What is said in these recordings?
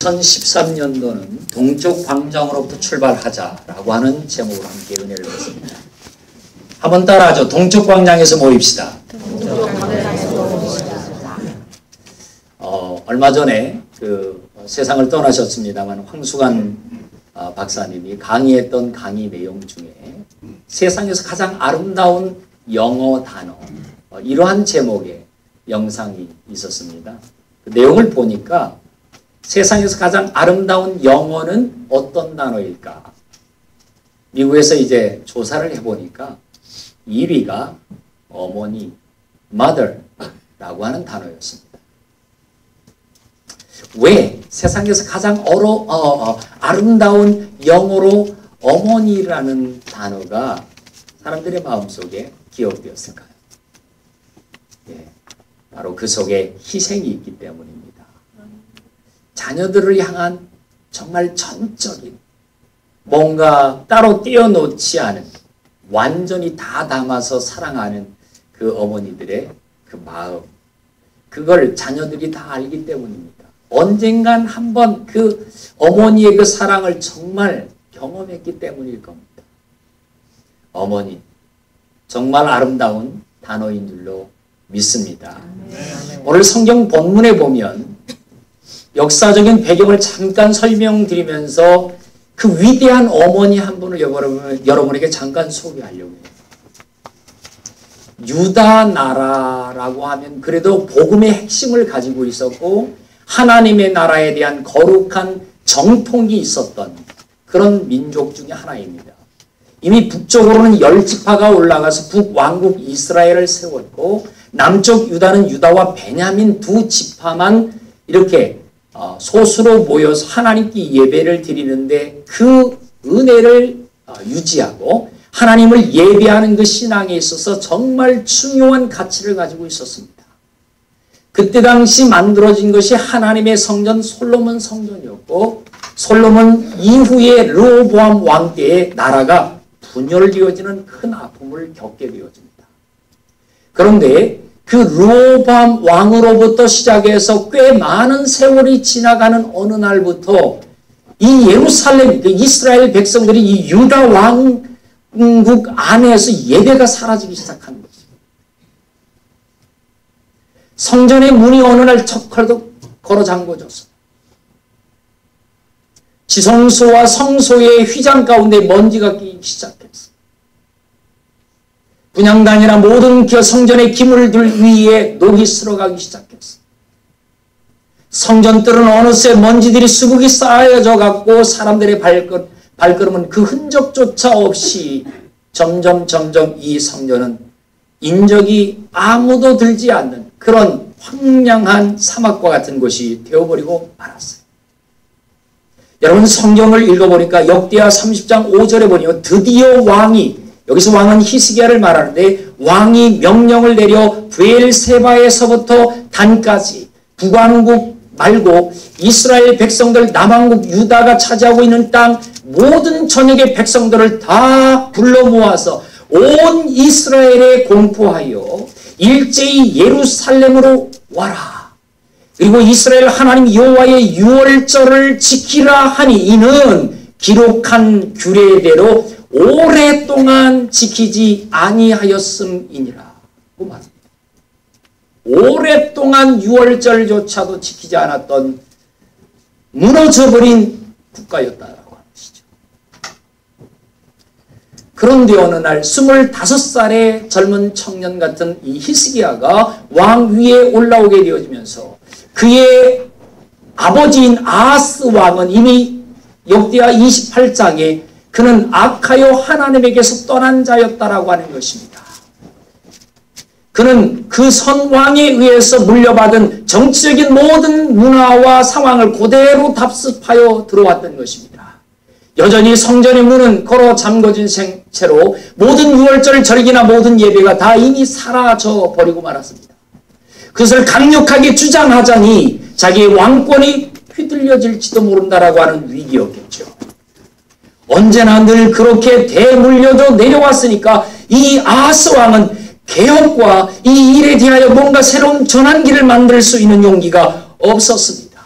2013년도는 동쪽 광장으로부터 출발하자라고 하는 제목으로 함께 은혜를 받습니다. 한번 따라하죠. 동쪽 광장에서 모입시다. 얼마 전에 세상을 떠나셨습니다만 황수관 박사님이 강의했던 강의 내용 중에 세상에서 가장 아름다운 영어 단어 이러한 제목의 영상이 있었습니다. 그 내용을 보니까 세상에서 가장 아름다운 영어는 어떤 단어일까? 미국에서 이제 조사를 해보니까 1위가 어머니, mother라고 하는 단어였습니다. 왜 세상에서 가장 아름다운 영어로 어머니라는 단어가 사람들의 마음속에 기억되었을까요? 예, 바로 그 속에 희생이 있기 때문입니다. 자녀들을 향한 정말 전적인 뭔가 따로 떼어놓지 않은 완전히 다 담아서 사랑하는 그 어머니들의 그 마음, 그걸 자녀들이 다 알기 때문입니다. 언젠간 한번 그 어머니의 그 사랑을 정말 경험했기 때문일 겁니다. 어머니, 정말 아름다운 단어인 줄로 믿습니다. 오늘 성경 본문에 보면 역사적인 배경을 잠깐 설명드리면서 그 위대한 어머니 한 분을 여러분에게 잠깐 소개하려고 해요. 유다 나라라고 하면 그래도 복음의 핵심을 가지고 있었고 하나님의 나라에 대한 거룩한 정통이 있었던 그런 민족 중에 하나입니다. 이미 북쪽으로는 10지파가 올라가서 북왕국 이스라엘을 세웠고 남쪽 유다는 유다와 베냐민 두 지파만 이렇게 소수로 모여서 하나님께 예배를 드리는데 그 은혜를 유지하고 하나님을 예배하는 그 신앙에 있어서 정말 중요한 가치를 가지고 있었습니다. 그때 당시 만들어진 것이 하나님의 성전 솔로몬 성전이었고 솔로몬 이후에 르호보암 왕 때에 나라가 분열되어지는 큰 아픔을 겪게 되어집니다. 그런데 그 르호보암 왕으로부터 시작해서 꽤 많은 세월이 지나가는 어느 날부터 이 예루살렘, 이스라엘 백성들이 이 유다 왕국 안에서 예배가 사라지기 시작한 거죠. 성전의 문이 어느 날 척 걸어 잠궈졌어요. 지성소와 성소의 휘장 가운데 먼지가 끼기 시작했어요. 분향단이나 모든 성전의 기물들 위에 녹이 쓸어가기 시작했어요. 성전들은 어느새 먼지들이 수북이 쌓여져 갖고 사람들의 발걸음은 그 흔적조차 없이 점점 이 성전은 인적이 아무도 들지 않는 그런 황량한 사막과 같은 곳이 되어버리고 말았어요. 여러분 성경을 읽어보니까 역대하 30장 5절에 보니까 드디어 왕이, 여기서 왕은 히스기야를 말하는데 왕이 명령을 내려 브엘세바에서부터 단까지 북왕국 말고 이스라엘 백성들 남왕국 유다가 차지하고 있는 땅 모든 전역의 백성들을 다 불러 모아서 온 이스라엘에 공포하여 일제히 예루살렘으로 와라. 그리고 이스라엘 하나님 여호와의 유월절을 지키라 하니 이는 기록한 규례대로 오랫동안 지키지 아니하였음이니라. 그 말입니다. 오랫동안 유월절조차도 지키지 않았던 무너져버린 국가였다라고 하는 것이죠. 그런데 어느 날 25살의 젊은 청년 같은 이 히스기야가 왕 위에 올라오게 되어지면서 그의 아버지인 아하스 왕은 이미 역대하 28장에 그는 악하여 하나님에게서 떠난 자였다라고 하는 것입니다. 그는 그 선왕에 의해서 물려받은 정치적인 모든 문화와 상황을 그대로 답습하여 들어왔던 것입니다. 여전히 성전의 문은 걸어 잠궈진 채로 모든 유월절 절기나 모든 예배가 다 이미 사라져 버리고 말았습니다. 그것을 강력하게 주장하자니 자기의 왕권이 휘둘려질지도 모른다라고 하는 위기였겠죠. 언제나 늘 그렇게 대물려져 내려왔으니까 이 아하스 왕은 개혁과 이 일에 대하여 뭔가 새로운 전환기를 만들 수 있는 용기가 없었습니다.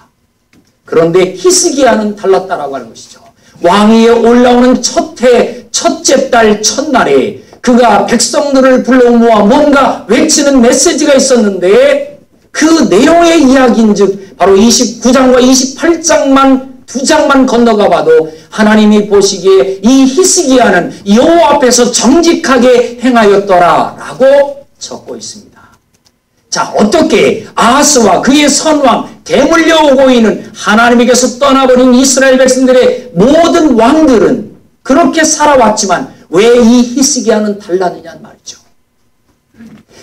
그런데 히스기야는 달랐다라고 하는 것이죠. 왕위에 올라오는 첫째 달 첫날에 그가 백성들을 불러 모아 뭔가 외치는 메시지가 있었는데 그 내용의 이야기인즉 바로 29장과 28장만 2장만 건너가 봐도 하나님이 보시기에 이 히스기야는 여호와 앞에서 정직하게 행하였더라 라고 적고 있습니다. 자, 어떻게 아하스와 그의 선왕 대물려 오고 있는 하나님에게서 떠나버린 이스라엘 백성들의 모든 왕들은 그렇게 살아왔지만 왜 이 히스기야는 달랐느냐는 말이죠.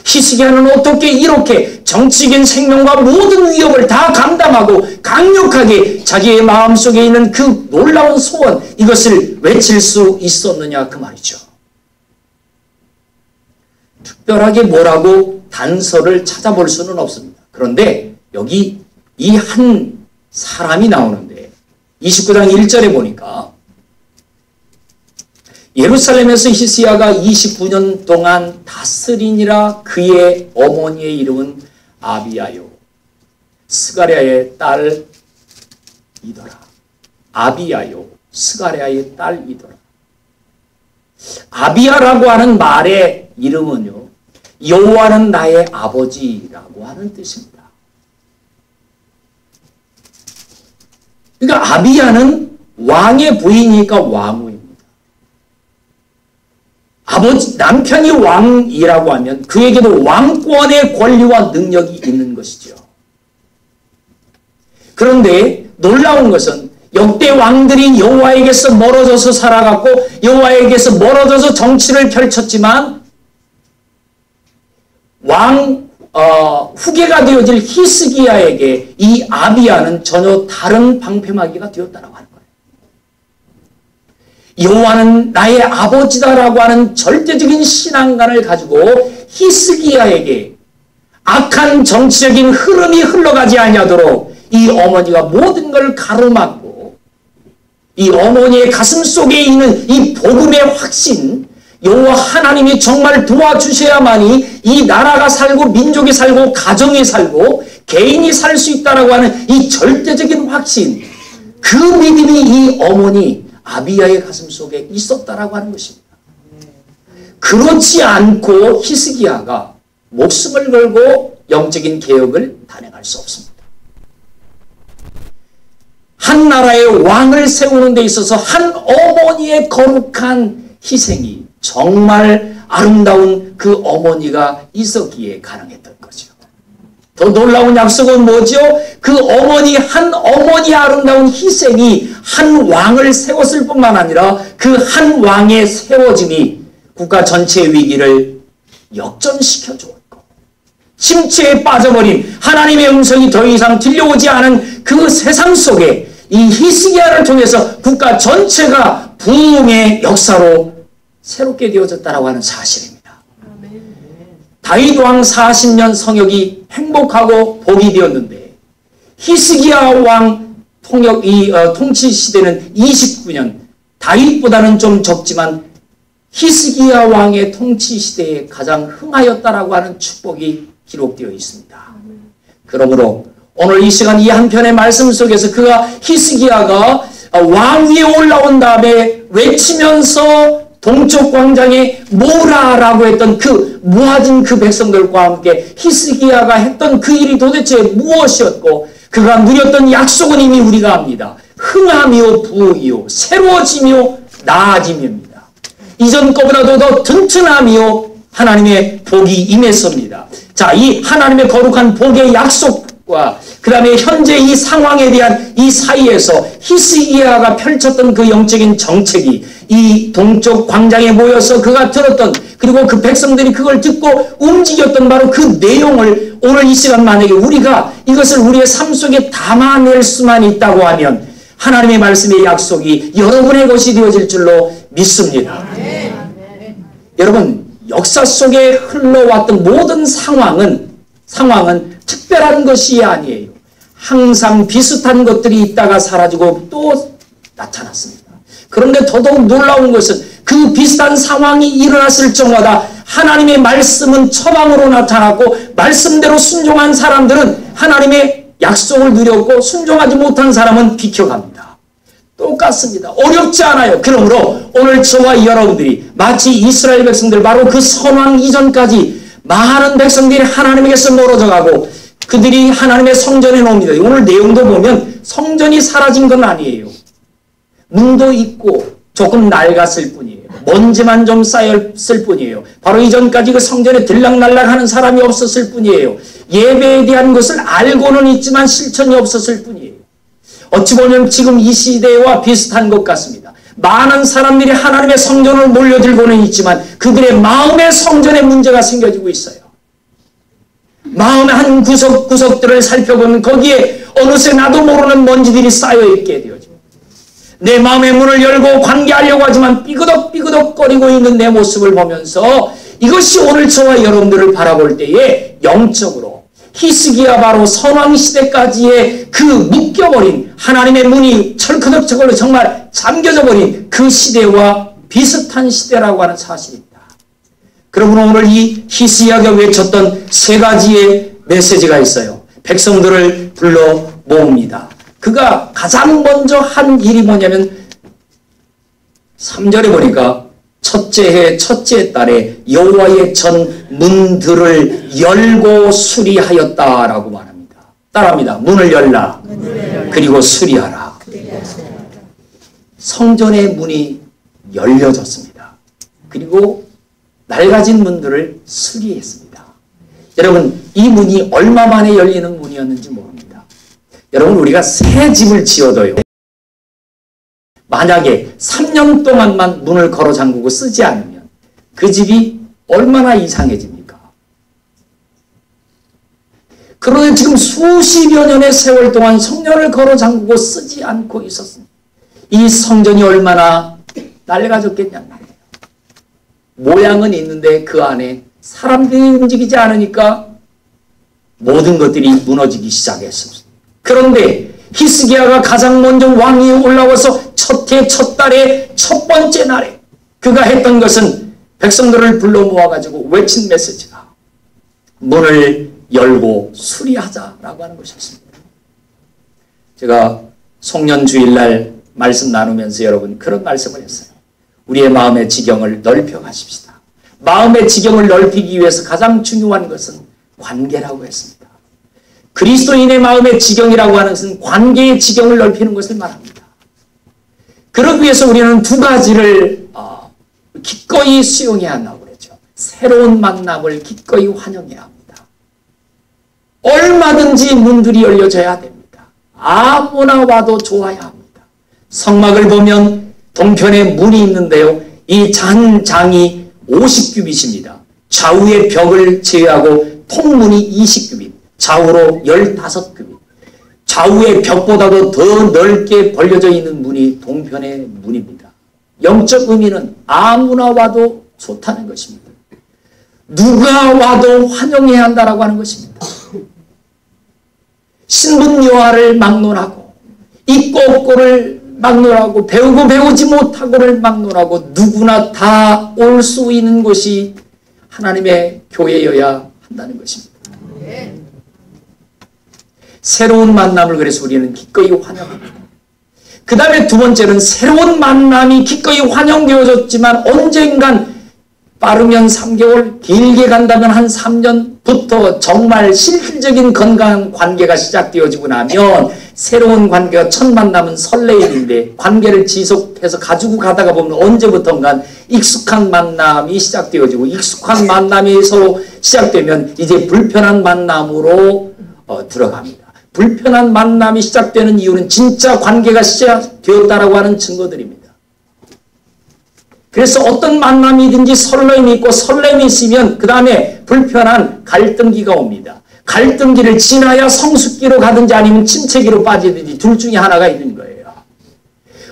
히스기야는 어떻게 이렇게 정치적인 생명과 모든 위협을 다 감당하고 강력하게 자기의 마음속에 있는 그 놀라운 소원 이것을 외칠 수 있었느냐 그 말이죠. 특별하게 뭐라고 단서를 찾아볼 수는 없습니다. 그런데 여기 이 한 사람이 나오는데 29장 1절에 보니까 예루살렘에서 히스기야가 29년 동안 다스리니라. 그의 어머니의 이름은 아비야요 스가랴의 딸이더라. 아비야요 스가랴의 딸이더라. 아비야라고 하는 말의 이름은요, 여호와는 나의 아버지라고 하는 뜻입니다. 그러니까 아비야는 왕의 부인이니까 왕후입니다. 남편이 왕이라고 하면 그에게도 왕권의 권리와 능력이 있는 것이죠. 그런데 놀라운 것은 역대 왕들이 여호와에게서 멀어져서 살아갔고 여호와에게서 멀어져서 정치를 펼쳤지만 후계가 되어질 히스기야에게 이 아비야는 전혀 다른 방패막이가 되었다라고 하는 거예요. 여호와는 나의 아버지다라고 하는 절대적인 신앙관을 가지고 히스기야에게 악한 정치적인 흐름이 흘러가지 아니하도록 이 어머니가 모든 걸 가로막고 이 어머니의 가슴 속에 있는 이 복음의 확신, 여호와 하나님이 정말 도와주셔야만이 이 나라가 살고 민족이 살고 가정이 살고 개인이 살 수 있다라고 하는 이 절대적인 확신, 그 믿음이 이 어머니 아비야의 가슴 속에 있었다라고 하는 것입니다. 그렇지 않고 히스기야가 목숨을 걸고 영적인 개혁을 단행할 수 없습니다. 한 나라의 왕을 세우는 데 있어서 한 어머니의 거룩한 희생이 정말 아름다운 그 어머니가 있었기에 가능했던 거죠. 더 놀라운 약속은 뭐죠? 그 어머니, 한 어머니의 아름다운 희생이 한 왕을 세웠을 뿐만 아니라 그 한 왕의 세워짐이 국가 전체의 위기를 역전시켜 주었고 침체에 빠져버린 하나님의 음성이 더 이상 들려오지 않은 그 세상 속에 이 히스기야를 통해서 국가 전체가 부흥의 역사로 새롭게 되어졌다라고 하는 사실입니다. 다윗 왕 40년 성역이 행복하고 복이 되었는데 히스기야 왕 통치 시대는 29년, 다윗보다는 좀 적지만 히스기야 왕의 통치 시대에 가장 흥하였다라고 하는 축복이 기록되어 있습니다. 그러므로 오늘 이 시간 이 한 편의 말씀 속에서 히스기야가 왕위에 올라온 다음에 외치면서 동쪽 광장에 모으라라고 했던 그 모아진 그 백성들과 함께 히스기야가 했던 그 일이 도대체 무엇이었고 그가 누렸던 약속은 이미 우리가 압니다. 흥하며 부흥이요 새로워지며 나아짐입니다. 이전 것보다도 더 튼튼하며 하나님의 복이 임했습니다. 자, 이 하나님의 거룩한 복의 약속과 그 다음에 현재 이 상황에 대한 이 사이에서 히스기야가 펼쳤던 그 영적인 정책이 이 동쪽 광장에 모여서 그가 들었던 그리고 그 백성들이 그걸 듣고 움직였던 바로 그 내용을 오늘 이 시간 만약에 우리가 이것을 우리의 삶 속에 담아낼 수만 있다고 하면 하나님의 말씀의 약속이 여러분의 것이 되어질 줄로 믿습니다. 여러분 역사 속에 흘러왔던 모든 상황은 특별한 것이 아니에요. 항상 비슷한 것들이 있다가 사라지고 또 나타났습니다. 그런데 더더욱 놀라운 것은 그 비슷한 상황이 일어났을 적마다 하나님의 말씀은 처방으로 나타났고 말씀대로 순종한 사람들은 하나님의 약속을 누렸고 순종하지 못한 사람은 비켜갑니다. 똑같습니다. 어렵지 않아요. 그러므로 오늘 저와 여러분들이 마치 이스라엘 백성들 바로 그 선왕 이전까지 많은 백성들이 하나님에게서 멀어져 가고 그들이 하나님의 성전에 놉니다. 오늘 내용도 보면 성전이 사라진 건 아니에요. 문도 있고 조금 낡았을 뿐이에요. 먼지만 좀 쌓였을 뿐이에요. 바로 이전까지 그 성전에 들락날락하는 사람이 없었을 뿐이에요. 예배에 대한 것을 알고는 있지만 실천이 없었을 뿐이에요. 어찌 보면 지금 이 시대와 비슷한 것 같습니다. 많은 사람들이 하나님의 성전을 몰려들고는 있지만 그들의 마음의 성전에 문제가 생겨지고 있어요. 마음의 한 구석구석들을 살펴보면 거기에 어느새 나도 모르는 먼지들이 쌓여있게 되어집니다. 내 마음의 문을 열고 관계하려고 하지만 삐그덕삐그덕거리고 있는 내 모습을 보면서 이것이 오늘 저와 여러분들을 바라볼 때에 영적으로 히스기야 바로 선왕시대까지의 그 묶여버린 하나님의 문이 철커덕철커덕 정말 잠겨져 버린 그 시대와 비슷한 시대라고 하는 사실입니다. 그러므로 오늘 이 히스기야가 외쳤던 세 가지의 메시지가 있어요. 백성들을 불러 모읍니다. 그가 가장 먼저 한 일이 뭐냐면 3절에 보니까 첫째 해 첫째 달에 여호와의 전 문들을 열고 수리하였다라고 말합니다. 따라합니다. 문을 열라. 그리고 수리하라. 성전의 문이 열려졌습니다. 그리고 낡아진 문들을 수리했습니다. 여러분 이 문이 얼마 만에 열리는 문이었는지 모릅니다. 여러분 우리가 새 집을 지어도요. 만약에 3년 동안만 문을 걸어 잠그고 쓰지 않으면 그 집이 얼마나 이상해집니까? 그런데 지금 수십여 년의 세월 동안 성전을 걸어 잠그고 쓰지 않고 있었습니다. 이 성전이 얼마나 낡아졌겠냐는 말이에요. 모양은 있는데 그 안에 사람들이 움직이지 않으니까 모든 것들이 무너지기 시작했습니다. 그런데 히스기야가 가장 먼저 왕위에 올라와서 첫 해 첫 달의 첫 번째 날에 그가 했던 것은 백성들을 불러 모아가지고 외친 메시지가 문을 열고 수리하자라고 하는 것이었습니다. 제가 송년주일날 말씀 나누면서 여러분 그런 말씀을 했어요. 우리의 마음의 지경을 넓혀 가십시다. 마음의 지경을 넓히기 위해서 가장 중요한 것은 관계라고 했습니다. 그리스도인의 마음의 지경이라고 하는 것은 관계의 지경을 넓히는 것을 말합니다. 그러기 위해서 우리는 두 가지를 기꺼이 수용해야 한다고 그랬죠. 새로운 만남을 기꺼이 환영해야 합니다. 얼마든지 문들이 열려져야 됩니다. 아무나 와도 좋아야 합니다. 성막을 보면 동편에 문이 있는데요. 이 장이 50규빗입니다. 좌우의 벽을 제외하고 통문이 20규빗, 좌우로 15규빗. 좌우의 벽보다도 더 넓게 벌려져 있는 문이 동편의 문입니다. 영적 의미는 아무나 와도 좋다는 것입니다. 누가 와도 환영해야 한다라고 하는 것입니다. 신분 여하를 막론하고 있고 없고를 막론하고 배우고 배우지 못하고를 막론하고 누구나 다 올 수 있는 곳이 하나님의 교회여야 한다는 것입니다. 새로운 만남을 그래서 우리는 기꺼이 환영합니다. 그 다음에 두 번째는 새로운 만남이 기꺼이 환영되어졌지만 언젠간 빠르면 3개월, 길게 간다면 한 3년부터 정말 실질적인 건강한 관계가 시작되어지고 나면 새로운 관계가 첫 만남은 설레임인데 관계를 지속해서 가지고 가다가 보면 언제부턴가 익숙한 만남이 시작되어지고 익숙한 만남이 서로 시작되면 이제 불편한 만남으로 들어갑니다. 불편한 만남이 시작되는 이유는 진짜 관계가 시작되었다라고 하는 증거들입니다. 그래서 어떤 만남이든지 설렘이 있고 설렘이 있으면 그 다음에 불편한 갈등기가 옵니다. 갈등기를 지나야 성숙기로 가든지 아니면 침체기로 빠지든지 둘 중에 하나가 있는 거예요.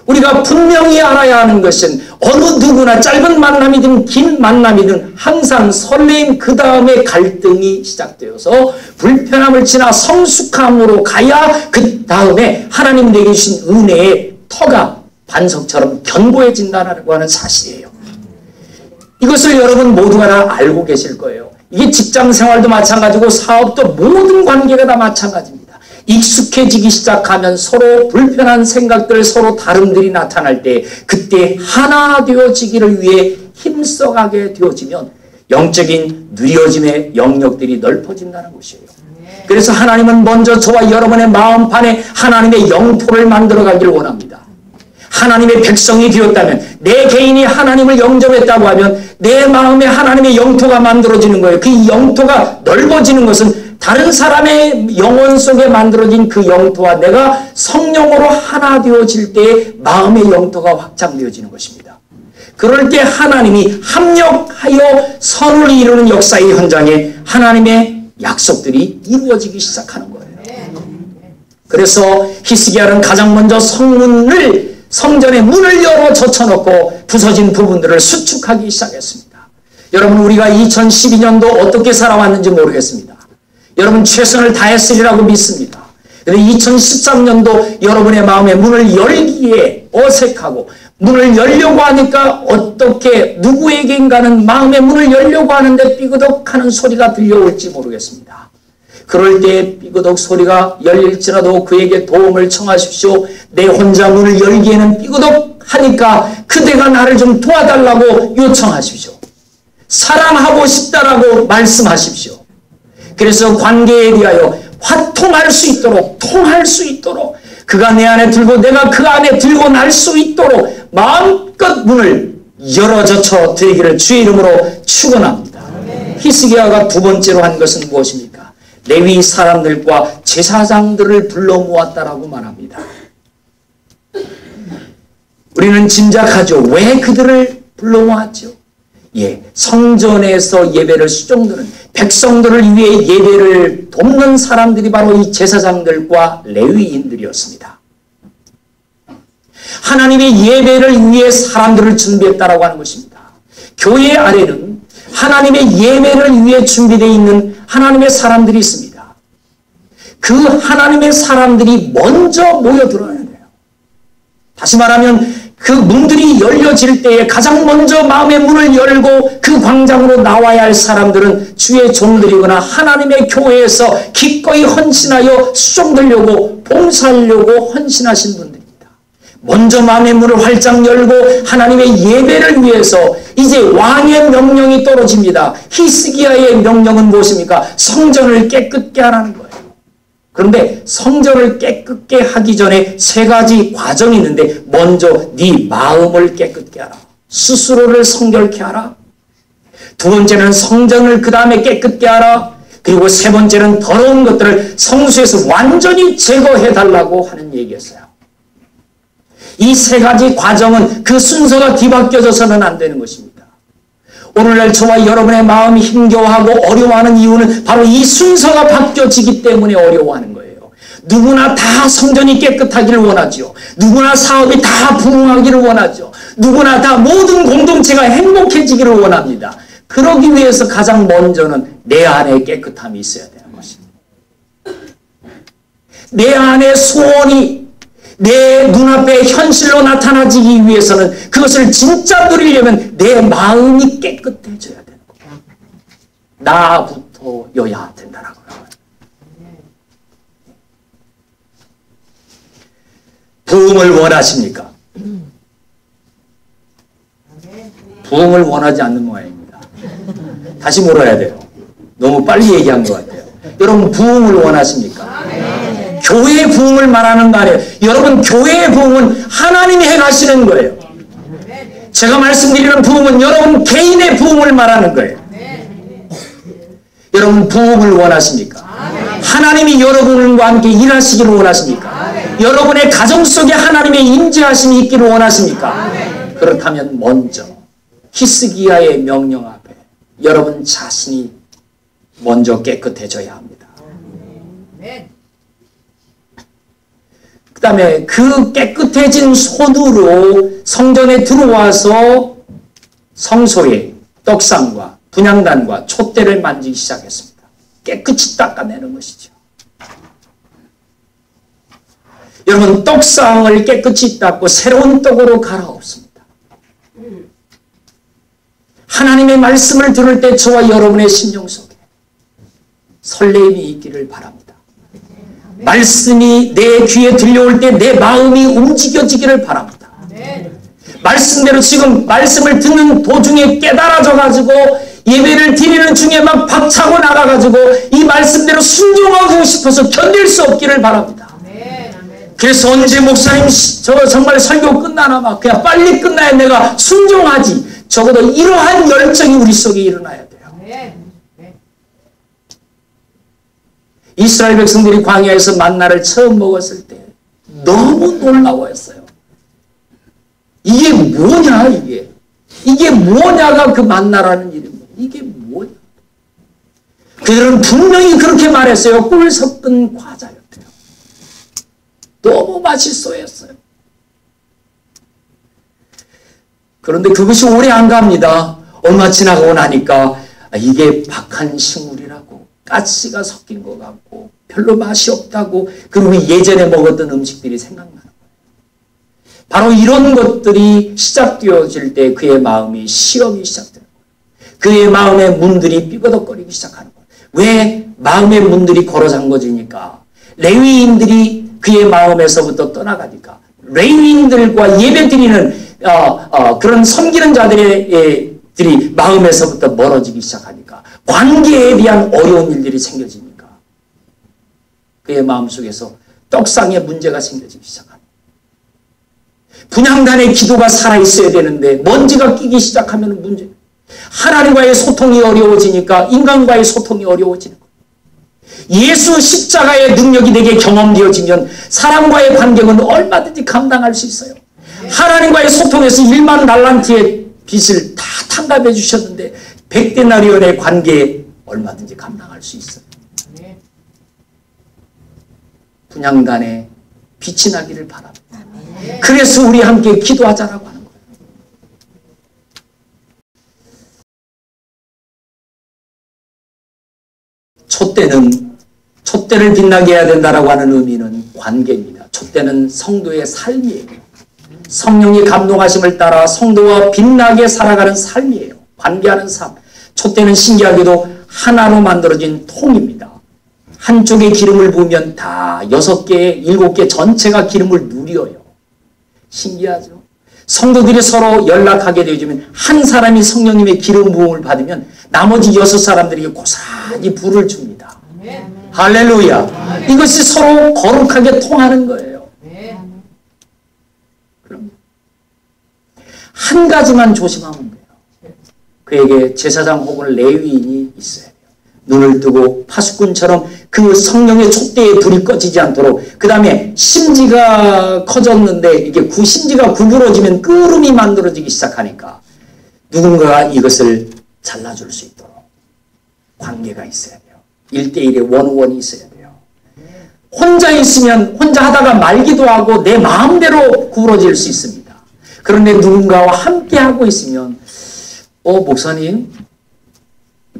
우리가 분명히 알아야 하는 것은 어느 누구나 짧은 만남이든 긴 만남이든 항상 설렘 그 다음에 갈등이 시작되어서 불편함을 지나 성숙함으로 가야 그 다음에 하나님 내게 주신 은혜의 터가 반석처럼 견고해진다고 하는 사실이에요. 이것을 여러분 모두가 다 알고 계실 거예요. 이게 직장 생활도 마찬가지고 사업도 모든 관계가 다 마찬가지입니다. 익숙해지기 시작하면 서로 불편한 생각들, 서로 다름들이 나타날 때 그때 하나 되어지기를 위해 힘써가게 되어지면 영적인 누려짐의 영역들이 넓어진다는 것이에요. 그래서 하나님은 먼저 저와 여러분의 마음판에 하나님의 영토를 만들어가기를 원합니다. 하나님의 백성이 되었다면, 내 개인이 하나님을 영접했다고 하면 내 마음에 하나님의 영토가 만들어지는 거예요. 그 영토가 넓어지는 것은 다른 사람의 영혼 속에 만들어진 그 영토와 내가 성령으로 하나 되어질 때 마음의 영토가 확장되어지는 것입니다. 그럴 때 하나님이 합력하여 선을 이루는 역사의 현장에 하나님의 약속들이 이루어지기 시작하는 거예요. 그래서 히스기야는 가장 먼저 성전의 문을 열어 젖혀놓고 부서진 부분들을 수축하기 시작했습니다. 여러분, 우리가 2012년도 어떻게 살아왔는지 모르겠습니다. 여러분, 최선을 다했으리라고 믿습니다. 그런데 2013년도 여러분의 마음의 문을 열기에 어색하고 문을 열려고 하니까 어떻게 누구에게인가는 마음의 문을 열려고 하는데 삐그덕하는 소리가 들려올지 모르겠습니다. 그럴 때 삐그덕 소리가 열릴지라도 그에게 도움을 청하십시오. 내 혼자 문을 열기에는 삐그덕하니까 그대가 나를 좀 도와달라고 요청하십시오. 사랑하고 싶다라고 말씀하십시오. 그래서 관계에 대하여 화통할 수 있도록, 통할 수 있도록, 그가 내 안에 들고 내가 그 안에 들고 날 수 있도록 마음껏 문을 열어젖혀 드리기를 주의 이름으로 축원합니다. 히스기야가 두 번째로 한 것은 무엇입니까? 레위 사람들과 제사장들을 불러 모았다라고 말합니다. 우리는 짐작하죠. 왜 그들을 불러 모았죠? 성전에서 예배를 수종드는 백성들을 위해 예배를 돕는 사람들이 바로 이 제사장들과 레위인들이었습니다. 하나님의 예배를 위해 사람들을 준비했다라고 하는 것입니다. 교회 아래는 하나님의 예배를 위해 준비되어 있는 하나님의 사람들이 있습니다. 그 하나님의 사람들이 먼저 모여들어야 돼요. 다시 말하면 그 문들이 열려질 때에 가장 먼저 마음의 문을 열고 그 광장으로 나와야 할 사람들은 주의 종들이거나 하나님의 교회에서 기꺼이 헌신하여 수종되려고 봉사하려고 헌신하신 분들입니다. 먼저 마음의 문을 활짝 열고 하나님의 예배를 위해서 이제 왕의 명령이 떨어집니다. 히스기야의 명령은 무엇입니까? 성전을 깨끗게 하라는 거예요. 그런데 성전을 깨끗게 하기 전에 세 가지 과정이 있는데, 먼저 네 마음을 깨끗게 하라. 스스로를 성결케 하라. 두 번째는 성전을 그 다음에 깨끗게 하라. 그리고 세 번째는 더러운 것들을 성수에서 완전히 제거해달라고 하는 얘기였어요. 이 세 가지 과정은 그 순서가 뒤바뀌어져서는 안 되는 것입니다. 오늘날 저와 여러분의 마음이 힘겨워하고 어려워하는 이유는 바로 이 순서가 바뀌어지기 때문에 어려워하는 거예요. 누구나 다 성전이 깨끗하기를 원하죠. 누구나 사업이 다 부흥하기를 원하죠. 누구나 다 모든 공동체가 행복해지기를 원합니다. 그러기 위해서 가장 먼저는 내 안에 깨끗함이 있어야 되는 것입니다. 내 안에 소원이 내 눈앞에 현실로 나타나지기 위해서는, 그것을 진짜 누리려면 내 마음이 깨끗해져야 되는 거예요. 나부터여야 된다라고 나와요. 부흥을 원하십니까? 부흥을 원하지 않는 모양입니다. 다시 물어야 돼요. 너무 빨리 얘기한 것 같아요. 여러분, 부흥을 원하십니까? 교회의 부흥을 말하는 거 아니에요. 여러분, 교회의 부흥은 하나님이 해가시는 거예요. 제가 말씀드리는 부흥은 여러분 개인의 부흥을 말하는 거예요. 여러분, 부흥을 원하십니까? 하나님이 여러분과 함께 일하시기를 원하십니까? 여러분의 가정 속에 하나님의 임재하심이 있기를 원하십니까? 그렇다면 먼저 히스기야의 명령 앞에 여러분 자신이 먼저 깨끗해져야 합니다. 그 다음에 그 깨끗해진 손으로 성전에 들어와서 성소에 떡상과 분향단과 촛대를 만지기 시작했습니다. 깨끗이 닦아내는 것이죠. 여러분, 떡상을 깨끗이 닦고 새로운 떡으로 갈아엎습니다. 하나님의 말씀을 들을 때 저와 여러분의 심령 속에 설레임이 있기를 바랍니다. 말씀이 내 귀에 들려올 때 내 마음이 움직여지기를 바랍니다. 말씀대로 지금 말씀을 듣는 도중에 깨달아져 가지고 예배를 드리는 중에 막 박차고 나가가지고 이 말씀대로 순종하고 싶어서 견딜 수 없기를 바랍니다. 그래서 언제 목사님 저 정말 설교 끝나나 막 그냥 빨리 끝나야 내가 순종하지. 적어도 이러한 열정이 우리 속에 일어나야 돼요. 이스라엘 백성들이 광야에서 만나를 처음 먹었을 때 너무 놀라워했어요. 이게 뭐냐 이게. 이게 뭐냐가 그 만나라는 이름이에요. 이게 뭐냐. 그들은 분명히 그렇게 말했어요. 꿀 섞은 과자였대요. 너무 맛있어 했어요. 그런데 그것이 오래 안 갑니다. 얼마 지나가고 나니까 이게 박한 식물이라고 가시가 섞인 것 같고 별로 맛이 없다고 그리고 예전에 먹었던 음식들이 생각나는 거예요. 바로 이런 것들이 시작되어질 때 그의 마음이 시험이 시작되는 거예요. 그의 마음의 문들이 삐거덕거리기 시작하는 거예요. 왜 마음의 문들이 걸어 잠궈지니까? 레위인들이 그의 마음에서부터 떠나가니까 레위인들과 예배드리는 그런 섬기는 자들이 마음에서부터 멀어지기 시작하니까 관계에 대한 어려운 일들이 생겨지니까 그의 마음속에서 떡상의 문제가 생겨지기 시작합니다. 분향단의 기도가 살아있어야 되는데 먼지가 끼기 시작하면 문제. 하나님과의 소통이 어려워지니까 인간과의 소통이 어려워지는 거예요. 예수 십자가의 능력이 내게 경험되어지면 사람과의 관계는 얼마든지 감당할 수 있어요. 하나님과의 소통에서 1만 달란트의 빚을 다 탕감해 주셨는데 100데나리온의 관계에 얼마든지 감당할 수 있어요. 분향단에 빛이 나기를 바랍니다. 그래서 우리 함께 기도하자라고 하는 거예요. 촛대를 빛나게 해야 된다라고 하는 의미는 관계입니다. 촛대는 성도의 삶이에요. 성령이 감동하심을 따라 성도와 빛나게 살아가는 삶이에요. 관계하는 삶. 촛대는 신기하게도 하나로 만들어진 통입니다. 한쪽에 기름을 부으면 다 6개, 7개 전체가 기름을 누려요. 신기하죠? 성도들이 서로 연락하게 되어지면 한 사람이 성령님의 기름 부음을 받으면 나머지 6사람들에게 고스란히 불을 줍니다. 할렐루야. 이것이 서로 거룩하게 통하는 거예요. 그럼 한 가지만 조심하면 돼요. 그에게 제사장 혹은 레위인이 있어야 돼요. 눈을 뜨고 파수꾼처럼 그 성령의 촛대에 불이 꺼지지 않도록 그 다음에 심지가 커졌는데 이게 심지가 구부러지면 끓음이 만들어지기 시작하니까 누군가가 이것을 잘라줄 수 있도록 관계가 있어야 돼요. 1대1의 원원이 있어야 돼요. 혼자 있으면 혼자 하다가 말기도 하고 내 마음대로 구부러질 수 있습니다. 그런데 누군가와 함께 하고 있으면 목사님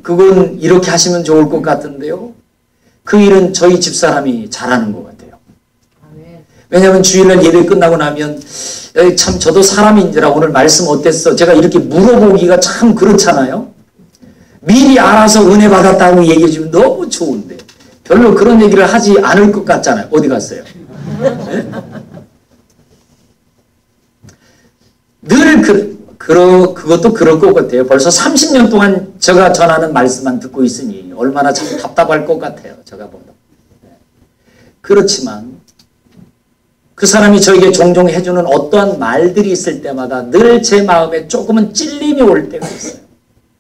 그건 이렇게 하시면 좋을 것 같은데요. 그 일은 저희 집사람이 잘하는 것 같아요. 왜냐하면 주일날 예배 끝나고 나면 참 저도 사람인지라 오늘 말씀 어땠어? 제가 이렇게 물어보기가 참 그렇잖아요. 미리 알아서 은혜 받았다고 얘기해 주면 너무 좋은데 별로 그런 얘기를 하지 않을 것 같잖아요. 어디 갔어요? 네? 늘 그것도 그럴 것 같아요. 벌써 30년 동안 제가 전하는 말씀만 듣고 있으니 얼마나 참 답답할 것 같아요. 제가 보다. 그렇지만 그 사람이 저에게 종종 해주는 어떠한 말들이 있을 때마다 늘 제 마음에 조금은 찔림이 올 때가 있어요.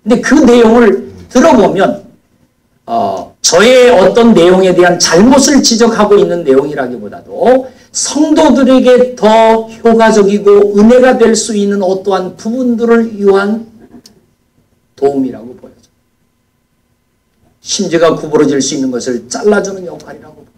근데 그 내용을 들어보면 저의 어떤 내용에 대한 잘못을 지적하고 있는 내용이라기보다도 성도들에게 더 효과적이고 은혜가 될 수 있는 어떠한 부분들을 위한 도움이라고 보여져요. 심지가 구부러질 수 있는 것을 잘라주는 역할이라고 봅니다.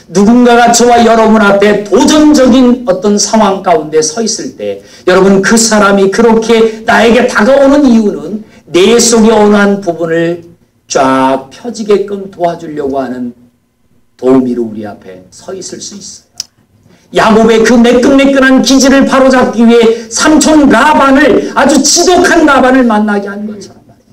누군가가 저와 여러분 앞에 도전적인 어떤 상황 가운데 서 있을 때 여러분 그 사람이 그렇게 나에게 다가오는 이유는 내 속의 어느 한 부분을 쫙 펴지게끔 도와주려고 하는 도우미로 우리 앞에 서 있을 수 있어요. 야곱의 그 매끈매끈한 기질을 바로잡기 위해 삼촌 라반을 아주 지독한 라반을 만나게 한 것처럼 말이에요.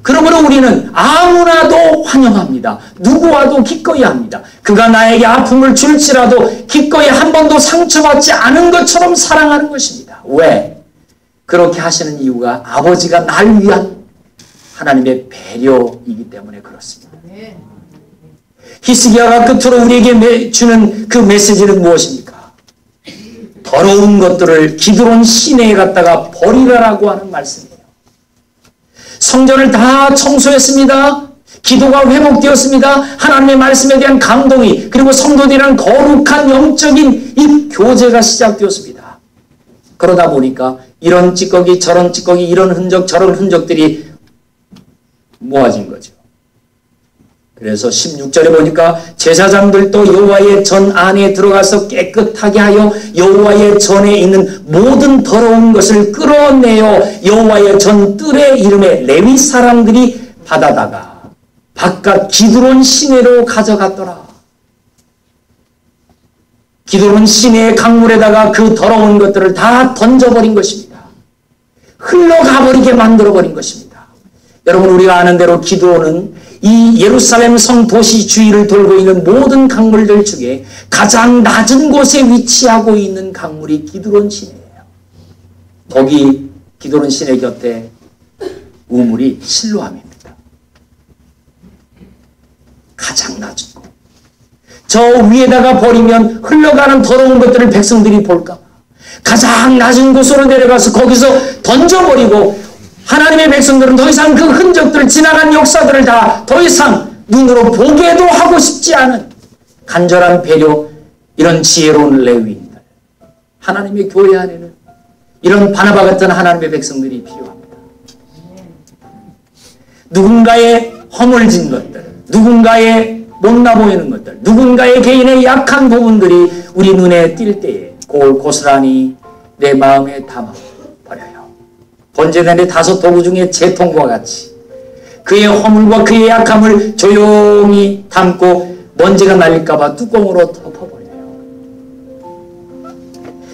그러므로 우리는 아무나도 환영합니다. 누구와도 기꺼이 합니다. 그가 나에게 아픔을 줄지라도 기꺼이 한 번도 상처받지 않은 것처럼 사랑하는 것입니다. 왜? 그렇게 하시는 이유가 아버지가 날 위한 하나님의 배려이기 때문에 그렇습니다. 히스기야가 끝으로 우리에게 주는 그 메시지는 무엇입니까? 더러운 것들을 기드론 시내에 갖다가 버리라라고 하는 말씀이에요. 성전을 다 청소했습니다. 기도가 회복되었습니다. 하나님의 말씀에 대한 감동이, 그리고 성도들이란 거룩한 영적인 이 교제가 시작되었습니다. 그러다 보니까 이런 찌꺼기 저런 찌꺼기, 이런 흔적 저런 흔적들이 모아진 거죠. 그래서 16절에 보니까 제사장들도 여호와의 전 안에 들어가서 깨끗하게 하여 여호와의 전에 있는 모든 더러운 것을 끌어내어 여호와의 전 뜰의 이름에 레위 사람들이 받아다가 바깥 기드론 시내로 가져갔더라. 기드론 시내의 강물에다가 그 더러운 것들을 다 던져버린 것입니다. 흘러가버리게 만들어버린 것입니다. 여러분, 우리가 아는 대로 기드론은 이 예루살렘 성 도시 주위를 돌고 있는 모든 강물들 중에 가장 낮은 곳에 위치하고 있는 강물이 기드론 시내예요. 거기 기드론 시내 곁에 우물이 실로암입니다. 가장 낮은 곳. 저 위에다가 버리면 흘러가는 더러운 것들을 백성들이 볼까 봐 가장 낮은 곳으로 내려가서 거기서 던져버리고, 하나님의 백성들은 더 이상 그 흔적들, 지나간 역사들을 다 더 이상 눈으로 보게도 하고 싶지 않은 간절한 배려, 이런 지혜로운 레위인들. 하나님의 교회 안에는 이런 바나바 같은 하나님의 백성들이 필요합니다. 누군가의 허물진 것들, 누군가의 못나 보이는 것들, 누군가의 개인의 약한 부분들이 우리 눈에 띌 때에 그걸 고스란히 내 마음에 담아 버려요. 번제단의 5 도구 중에 재통과 같이 그의 허물과 그의 약함을 조용히 담고 먼지가 날릴까 봐 뚜껑으로 덮어버려요.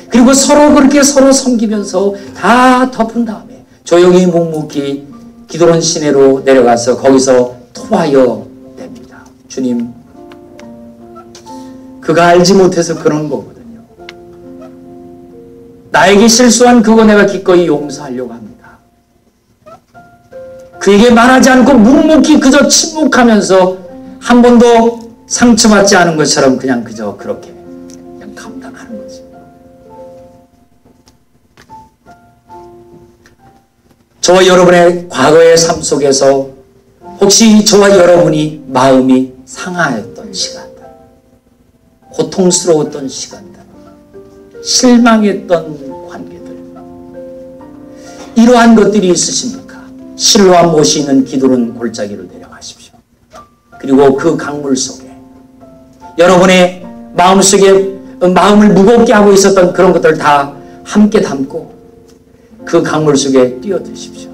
그리고 서로 그렇게 서로 섬기면서 다 덮은 다음에 조용히 묵묵히 기드론 시내로 내려가서 거기서 토하여 냅니다. 주님, 그가 알지 못해서 그런 거거든요. 나에게 실수한 그거 내가 기꺼이 용서하려고 합니다. 그에게 말하지 않고 묵묵히 그저 침묵하면서 한 번도 상처받지 않은 것처럼 그냥 그저 그렇게 그냥 감당하는 거지. 저와 여러분의 과거의 삶 속에서 혹시 저와 여러분이 마음이 상하였던 시간들, 고통스러웠던 시간들, 실망했던 관계들, 이러한 것들이 있으십니까? 실로암 못이 있는 기드론 골짜기로 내려가십시오. 그리고 그 강물 속에 여러분의 마음속에 마음을 무겁게 하고 있었던 그런 것들을 다 함께 담고 그 강물 속에 뛰어드십시오.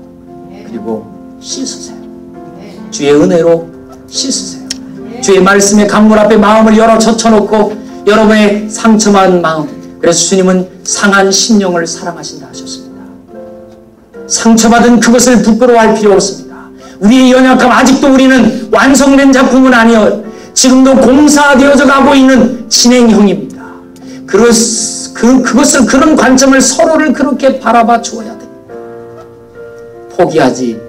그리고 씻으세요. 주의 은혜로 씻으세요. 주의 말씀의 강물 앞에 마음을 열어 젖혀놓고 여러분의 상처만 마음, 그래서 주님은 상한 심령을 사랑하신다 하셨습니다. 상처받은 그것을 부끄러워할 필요 없습니다. 우리의 연약함, 아직도 우리는 완성된 작품은 아니요, 지금도 공사되어져 가고 있는 진행형입니다. 그것을, 그런 관점을 서로를 그렇게 바라봐 주어야 됩니다. 포기하지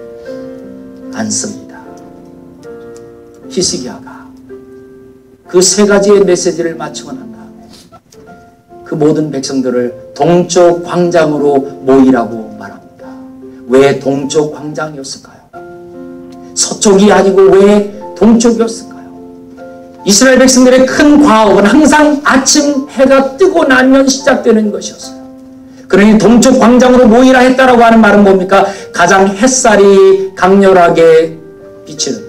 않습니다. 히스기야가 그 3가지의 메시지를 마치고 난 다음에 그 모든 백성들을 동쪽 광장으로 모이라고 말합니다. 왜 동쪽 광장이었을까요? 서쪽이 아니고 왜 동쪽이었을까요? 이스라엘 백성들의 큰 과업은 항상 아침 해가 뜨고 나면 시작되는 것이었어요. 그러니 동쪽 광장으로 모이라 했다라고 하는 말은 뭡니까? 가장 햇살이 강렬하게 비치는 것.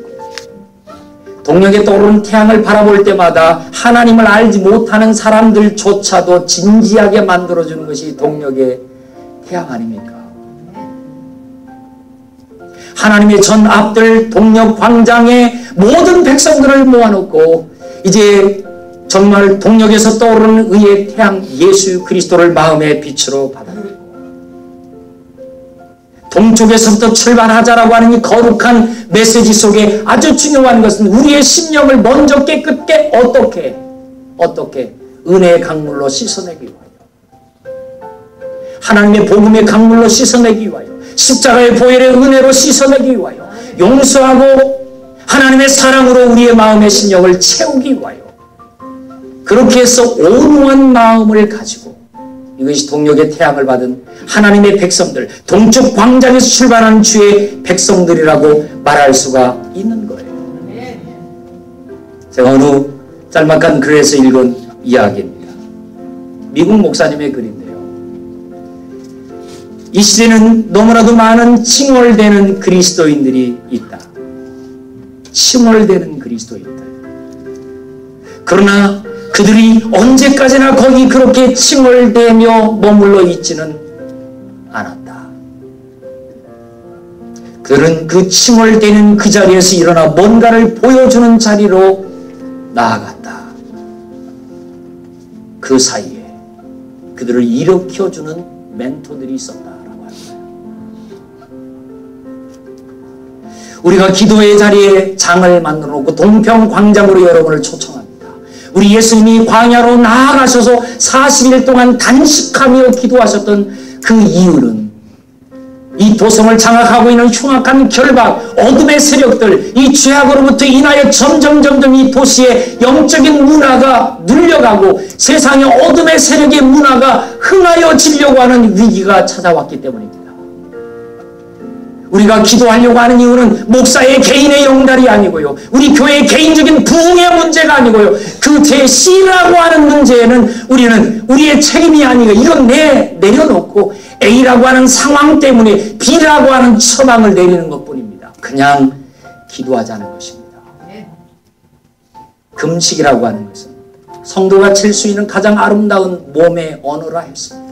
동력에 떠오르는 태양을 바라볼 때마다 하나님을 알지 못하는 사람들조차도 진지하게 만들어주는 것이 동력의 태양 아닙니까? 하나님의 전 앞들 동력 광장에 모든 백성들을 모아놓고 이제 정말 동력에서 떠오르는 의의 태양 예수 그리스도를 마음의 빛으로 받아들이고 동쪽에서부터 출발하자라고 하는 이 거룩한 메시지 속에 아주 중요한 것은 우리의 심령을 먼저 깨끗게 어떻게 은혜의 강물로 씻어내기 위하여, 하나님의 복음의 강물로 씻어내기 위하여, 십자가의 보혈의 은혜로 씻어내기 위하여, 용서하고 하나님의 사랑으로 우리의 마음의 심령을 채우기 위하여, 그렇게 해서 온유한 마음을 가지고, 이것이 동력의 태양을 받은 하나님의 백성들, 동쪽 광장에서 출발한 주의 백성들이라고 말할 수가 있는 거예요. 제가 어느 짤막한 글에서 읽은 이야기입니다. 미국 목사님의 글인데요. 이 시대는 너무나도 많은 칭얼대는 그리스도인들이 있다. 칭얼대는 그리스도인들. 그러나 그들이 언제까지나 거기 그렇게 칭얼대며 머물러 있지는 않았다. 그들은 그 칭얼대는 그 자리에서 일어나 뭔가를 보여주는 자리로 나아갔다. 그 사이에 그들을 일으켜주는 멘토들이 있었다라고 합니다. 우리가 기도의 자리에 장을 만들어 놓고 동평광장으로 여러분을 초청합니다. 우리 예수님이 광야로 나아가셔서 40일 동안 단식하며 기도하셨던 그 이유는 이 도성을 장악하고 있는 흉악한 결박, 어둠의 세력들, 이 죄악으로부터 인하여 점점 이 도시의 영적인 문화가 눌려가고 세상의 어둠의 세력의 문화가 흥하여지려고 하는 위기가 찾아왔기 때문입니다. 우리가 기도하려고 하는 이유는 목사의 개인의 영달이 아니고요, 우리 교회의 개인적인 부흥의 문제가 아니고요, 그 제4라고 하는 문제에는 우리는 우리의 책임이 아니고 이건 내려놓고 A라고 하는 상황 때문에 B라고 하는 처방을 내리는 것뿐입니다. 그냥 기도하자는 것입니다. 금식이라고 하는 것은 성도가 칠 수 있는 가장 아름다운 몸의 언어라 했습니다.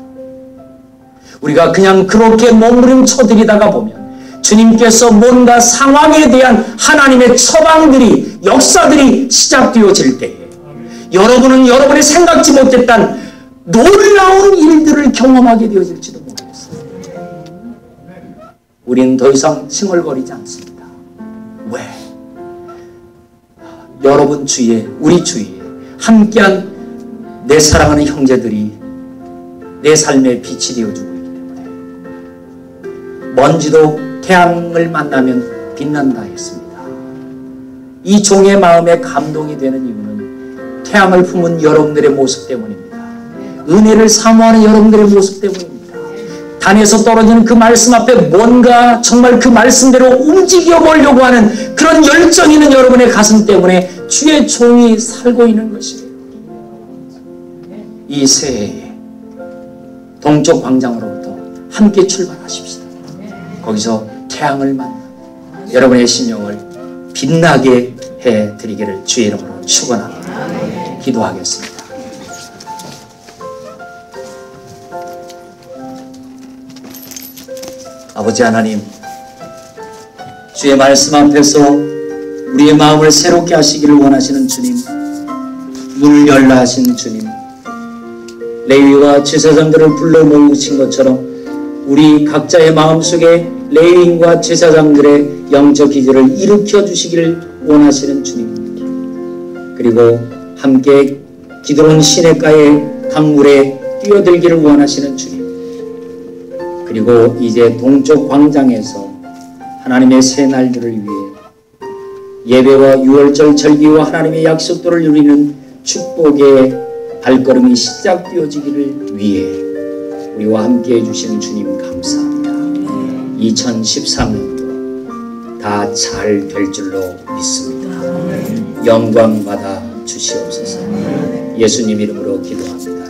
우리가 그냥 그렇게 몸부림쳐드리다가 보면 주님께서 뭔가 상황에 대한 하나님의 처방들이, 역사들이 시작되어질 때에 여러분은 여러분이 생각지 못했던 놀라운 일들을 경험하게 되어질지도 모르겠어요. 우리는 더 이상 칭얼거리지 않습니다. 왜? 여러분 주위에, 우리 주위에 함께한 내 사랑하는 형제들이 내 삶의 빛이 되어주고 있기 때문에. 먼지도 태양을 만나면 빛난다 했습니다. 이 종의 마음에 감동이 되는 이유는 태양을 품은 여러분들의 모습 때문입니다. 은혜를 사모하는 여러분들의 모습 때문입니다. 단에서 떨어지는 그 말씀 앞에 뭔가 정말 그 말씀대로 움직여 보려고 하는 그런 열정이 있는 여러분의 가슴 때문에 주의 종이 살고 있는 것이에요. 이 새해에 동쪽 광장으로부터 함께 출발하십시다. 거기서 태양을 만나 여러분의 심령을 빛나게 해드리기를 주의 이름으로 축원합니다. 기도하겠습니다. 아버지 하나님, 주의 말씀 앞에서 우리의 마음을 새롭게 하시기를 원하시는 주님, 문을 열라 하신 주님, 레위와 제사장들을 불러 모으신 것처럼 우리 각자의 마음속에 레위인과 제사장들의 영적 기질을 일으켜 주시기를 원하시는 주님, 그리고 함께 기드론 시냇가의 강물에 뛰어들기를 원하시는 주님, 그리고 이제 동쪽 광장에서 하나님의 새 날들을 위해 예배와 유월절 절기와 하나님의 약속들을 누리는 축복의 발걸음이 시작되어지기를 위해 우리와 함께 해주시는 주님 감사합니다. 2013년도 다 잘 될 줄로 믿습니다. 영광 받아 주시옵소서. 예수님 이름으로 기도합니다.